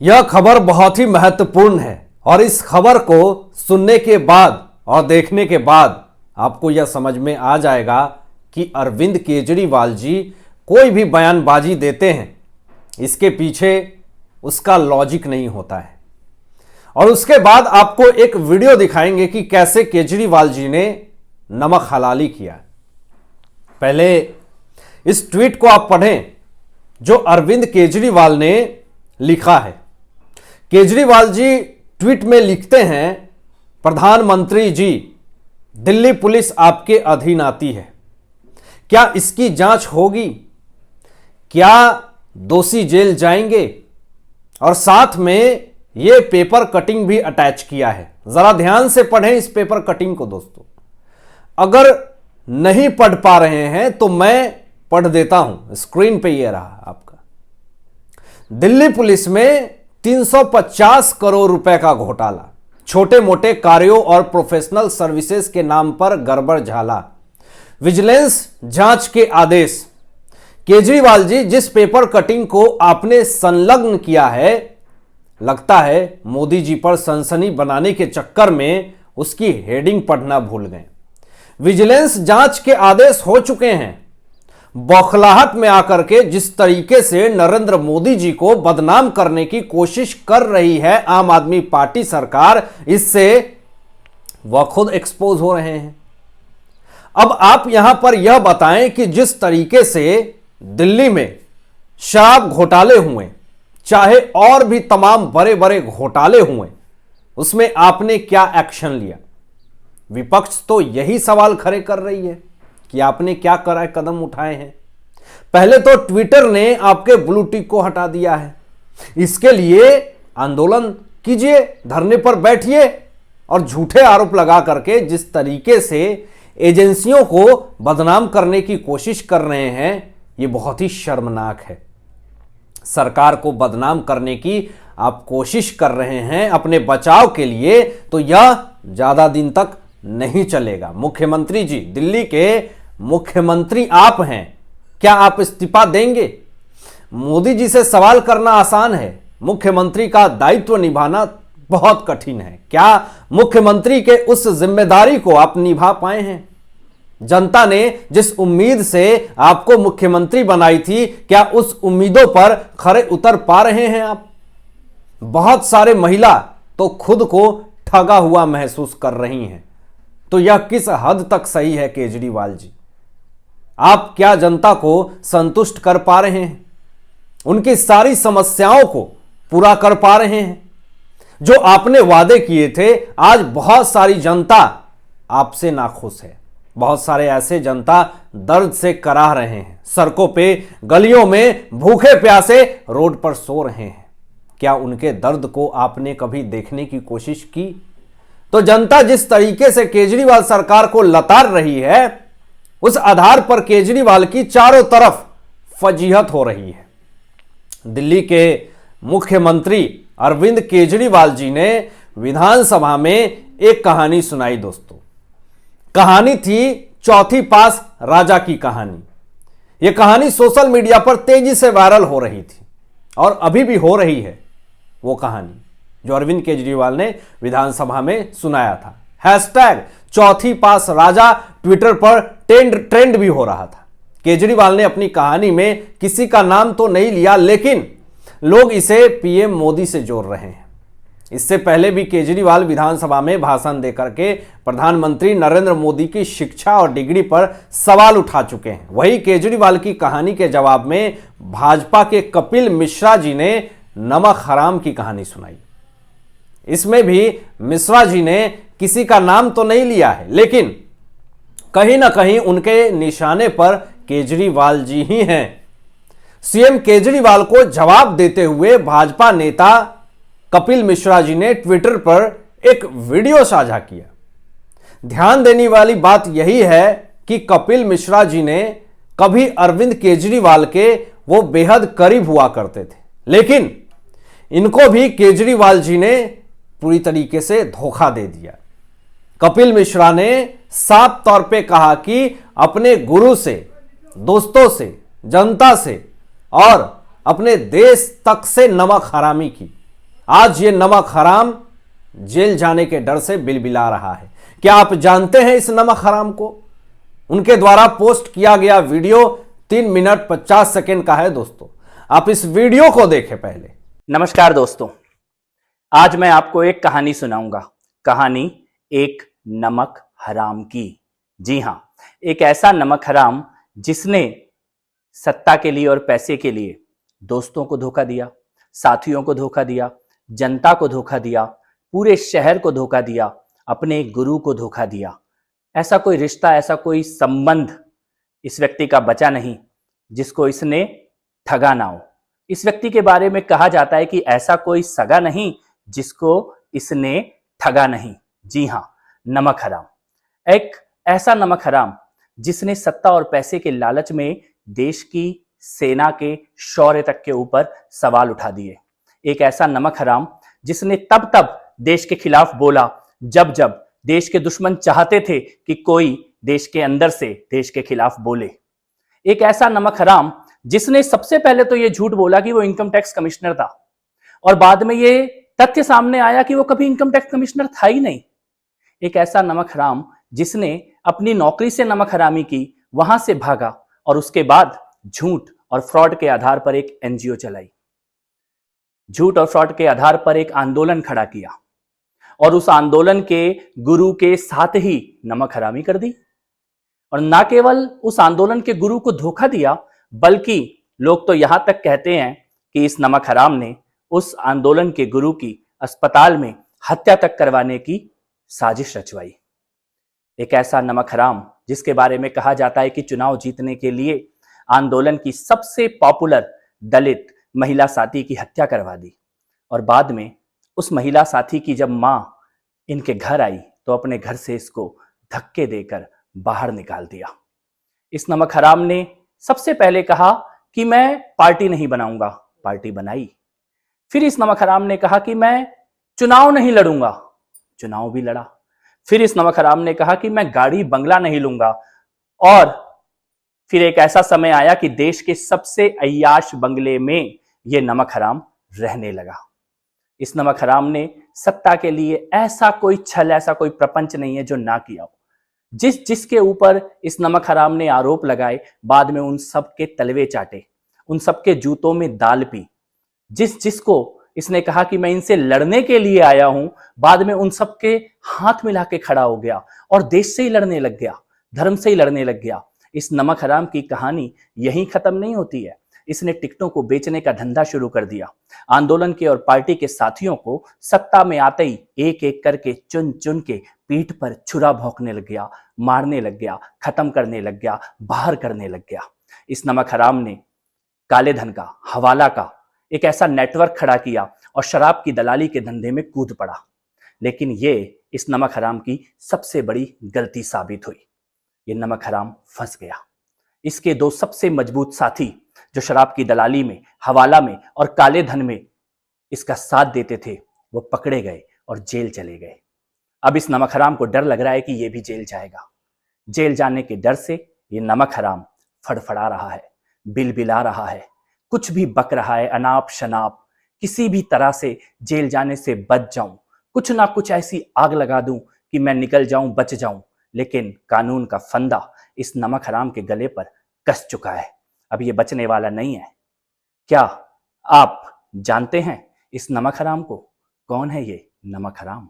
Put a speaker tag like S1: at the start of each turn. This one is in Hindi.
S1: यह खबर बहुत ही महत्वपूर्ण है और इस खबर को सुनने के बाद और देखने के बाद आपको यह समझ में आ जाएगा कि अरविंद केजरीवाल जी कोई भी बयानबाजी देते हैं, इसके पीछे उसका लॉजिक नहीं होता है। और उसके बाद आपको एक वीडियो दिखाएंगे कि कैसे केजरीवाल जी ने नमक हलाली किया। पहले इस ट्वीट को आप पढ़ें जो अरविंद केजरीवाल ने लिखा है। केजरीवाल जी ट्वीट में लिखते हैं, प्रधानमंत्री जी, दिल्ली पुलिस आपके अधीन आती है, क्या इसकी जांच होगी? क्या दोषी जेल जाएंगे? और साथ में यह पेपर कटिंग भी अटैच किया है। जरा ध्यान से पढ़ें इस पेपर कटिंग को दोस्तों। अगर नहीं पढ़ पा रहे हैं तो मैं पढ़ देता हूं, स्क्रीन पे ये रहा आपका। दिल्ली पुलिस में 350 करोड़ रुपए का घोटाला, छोटे मोटे कार्यों और प्रोफेशनल सर्विसेज के नाम पर गड़बड़ झाला, विजिलेंस जांच के आदेश। केजरीवाल जी, जिस पेपर कटिंग को आपने संलग्न किया है, लगता है मोदी जी पर सनसनी बनाने के चक्कर में उसकी हेडिंग पढ़ना भूल गए। विजिलेंस जांच के आदेश हो चुके हैं। बौखलाहट में आकर के जिस तरीके से नरेंद्र मोदी जी को बदनाम करने की कोशिश कर रही है आम आदमी पार्टी सरकार, इससे वह खुद एक्सपोज हो रहे हैं। अब आप यहां पर यह बताएं कि जिस तरीके से दिल्ली में शराब घोटाले हुए, चाहे और भी तमाम बड़े बड़े घोटाले हुए, उसमें आपने क्या एक्शन लिया? विपक्ष तो यही सवाल खड़े कर रही है कि आपने क्या कदम उठाए हैं। पहले तो ट्विटर ने आपके ब्लू टिक को हटा दिया है। इसके लिए आंदोलन कीजिए, धरने पर बैठिए और झूठे आरोप लगा करके जिस तरीके से एजेंसियों को बदनाम करने की कोशिश कर रहे हैं, यह बहुत ही शर्मनाक है। सरकार को बदनाम करने की आप कोशिश कर रहे हैं अपने बचाव के लिए, तो यह ज्यादा दिन तक नहीं चलेगा। मुख्यमंत्री जी, दिल्ली के मुख्यमंत्री आप हैं, क्या आप इस्तीफा देंगे? मोदी जी से सवाल करना आसान है, मुख्यमंत्री का दायित्व निभाना बहुत कठिन है। क्या मुख्यमंत्री के उस जिम्मेदारी को आप निभा पाए हैं? जनता ने जिस उम्मीद से आपको मुख्यमंत्री बनाई थी, क्या उस उम्मीदों पर खरे उतर पा रहे हैं आप? बहुत सारे महिला तो खुद को ठगा हुआ महसूस कर रही हैं। तो यह किस हद तक सही है केजरीवाल जी? आप क्या जनता को संतुष्ट कर पा रहे हैं? उनकी सारी समस्याओं को पूरा कर पा रहे हैं? जो आपने वादे किए थे, आज बहुत सारी जनता आपसे नाखुश है। बहुत सारे ऐसे जनता दर्द से कराह रहे हैं, सड़कों पे गलियों में भूखे प्यासे रोड पर सो रहे हैं। क्या उनके दर्द को आपने कभी देखने की कोशिश की? तो जनता जिस तरीके से केजरीवाल सरकार को लताड़ रही है, उस आधार पर केजरीवाल की चारों तरफ फजीहत हो रही है। दिल्ली के मुख्यमंत्री अरविंद केजरीवाल जी ने विधानसभा में एक कहानी सुनाई दोस्तों। कहानी थी चौथी पास राजा की कहानी। यह कहानी सोशल मीडिया पर तेजी से वायरल हो रही थी और अभी भी हो रही है। वो कहानी जो अरविंद केजरीवाल ने विधानसभा में सुनाया था, हैशटैग चौथी पास राजा ट्विटर पर ट्रेंड भी हो रहा था। केजरीवाल ने अपनी कहानी में किसी का नाम तो नहीं लिया, लेकिन लोग इसे पीएम मोदी से जोड़ रहे हैं। इससे पहले भी केजरीवाल विधानसभा में भाषण देकर के प्रधानमंत्री नरेंद्र मोदी की शिक्षा और डिग्री पर सवाल उठा चुके हैं। वही केजरीवाल की कहानी के जवाब में भाजपा के कपिल मिश्रा जी ने नमक हराम की कहानी सुनाई। इसमें भी मिश्रा जी ने किसी का नाम तो नहीं लिया है, लेकिन कहीं ना कहीं उनके निशाने पर केजरीवाल जी ही हैं। सीएम केजरीवाल को जवाब देते हुए भाजपा नेता कपिल मिश्रा जी ने ट्विटर पर एक वीडियो साझा किया। ध्यान देने वाली बात यही है कि कपिल मिश्रा जी ने कभी अरविंद केजरीवाल के वो बेहद करीब हुआ करते थे, लेकिन इनको भी केजरीवाल जी ने पूरी तरीके से धोखा दे दिया। कपिल मिश्रा ने साफ तौर पे कहा कि अपने गुरु से, दोस्तों से, जनता से और अपने देश तक से नमक हरामी की। आज ये नमक हराम जेल जाने के डर से बिलबिला रहा है। क्या आप जानते हैं इस नमक हराम को? उनके द्वारा पोस्ट किया गया वीडियो 3 मिनट 50 सेकंड का है दोस्तों, आप इस वीडियो को देखें पहले।
S2: नमस्कार दोस्तों, आज मैं आपको एक कहानी सुनाऊंगा। कहानी एक नमक हराम की। जी हां, एक ऐसा नमक हराम जिसने सत्ता के लिए और पैसे के लिए दोस्तों को धोखा दिया, साथियों को धोखा दिया, जनता को धोखा दिया, पूरे शहर को धोखा दिया, अपने गुरु को धोखा दिया। ऐसा कोई रिश्ता, ऐसा कोई संबंध इस व्यक्ति का बचा नहीं जिसको इसने ठगा ना हो। इस व्यक्ति के बारे में कहा जाता है कि ऐसा कोई सगा नहीं जिसको इसने ठगा नहीं। जी हां, नमक हराम, एक ऐसा नमक हराम जिसने सत्ता और पैसे के लालच में देश की सेना के शौर्य तक के ऊपर सवाल उठा दिए। एक ऐसा नमक हराम जिसने तब तब देश के खिलाफ बोला जब जब देश के दुश्मन चाहते थे कि कोई देश के अंदर से देश के खिलाफ बोले। एक ऐसा नमक हराम जिसने सबसे पहले तो यह झूठ बोला कि वो इनकम टैक्स कमिश्नर था, और बाद में ये तथ्य सामने आया कि वो कभी इनकम टैक्स कमिश्नर था ही नहीं। एक ऐसा नमक हराम जिसने अपनी नौकरी से नमक हरामी की, वहां से भागा और उसके बाद झूठ और फ्रॉड के आधार पर एक एनजीओ चलाई, झूठ और फ्रॉड के आधार पर एक आंदोलन खड़ा किया और उस आंदोलन के गुरु के साथ ही नमक हरामी कर दी। और ना केवल उस आंदोलन के गुरु को धोखा दिया, बल्कि लोग तो यहां तक कहते हैं कि इस नमक हराम ने उस आंदोलन के गुरु की अस्पताल में हत्या तक करवाने की साजिश रचवाई। एक ऐसा नमक हराम जिसके बारे में कहा जाता है कि चुनाव जीतने के लिए आंदोलन की सबसे पॉपुलर दलित महिला साथी की हत्या करवा दी, और बाद में उस महिला साथी की जब मां इनके घर आई तो अपने घर से इसको धक्के देकर बाहर निकाल दिया। इस नमक हराम ने सबसे पहले कहा कि मैं पार्टी नहीं बनाऊंगा, पार्टी बनाई। फिर इस नमक हराम ने कहा कि मैं चुनाव नहीं लड़ूंगा, चुनाव भी लड़ा। फिर इस नमक हराम ने कहा कि मैं गाड़ी बंगला नहीं लूंगा, और फिर एक ऐसा समय आया कि देश के सबसे अय्याश बंगले में यह नमक हराम रहने लगा। इस नमक हराम ने सत्ता के लिए ऐसा कोई छल, ऐसा कोई प्रपंच नहीं है जो ना किया हो। जिसके ऊपर इस नमक हराम ने आरोप लगाए, बाद में उन सब के तलवे चाटे, उन सब के जूतों में दाल पी। जिसको इसने कहा कि मैं इनसे लड़ने के लिए आया हूं, बाद में उन सब के हाथ मिला के खड़ा हो गया और देश से ही लड़ने लग गया, धर्म से ही लड़ने लग गया। इस नमक हराम की कहानी यहीं खत्म नहीं होती है। इसने टिकटों को बेचने का धंधा शुरू कर दिया। आंदोलन के और पार्टी के साथियों को सत्ता में आते ही एक एक करके चुन चुन के पीठ पर छुरा भोंकने लग गया, मारने लग गया, खत्म करने लग गया, बाहर करने लग गया। इस नमक हराम ने काले धन का, हवाला का एक ऐसा नेटवर्क खड़ा किया और शराब की दलाली के धंधे में कूद पड़ा। लेकिन ये इस नमक हराम की सबसे बड़ी गलती साबित हुई। ये नमक हराम फंस गया। इसके दो सबसे मजबूत साथी जो शराब की दलाली में, हवाला में और काले धन में इसका साथ देते थे, वो पकड़े गए और जेल चले गए। अब इस नमक हराम को डर लग रहा है कि ये भी जेल जाएगा। जेल जाने के डर से ये नमक हराम फड़फड़ा रहा है, बिलबिला रहा है, कुछ भी बक रहा है, अनाप शनाप, किसी भी तरह से जेल जाने से बच जाऊं, कुछ ना कुछ ऐसी आग लगा दूं कि मैं निकल जाऊं, बच जाऊं। लेकिन कानून का फंदा इस नमक हराम के गले पर कस चुका है। अब ये बचने वाला नहीं है। क्या आप जानते हैं इस नमक हराम को? कौन है ये नमक हराम?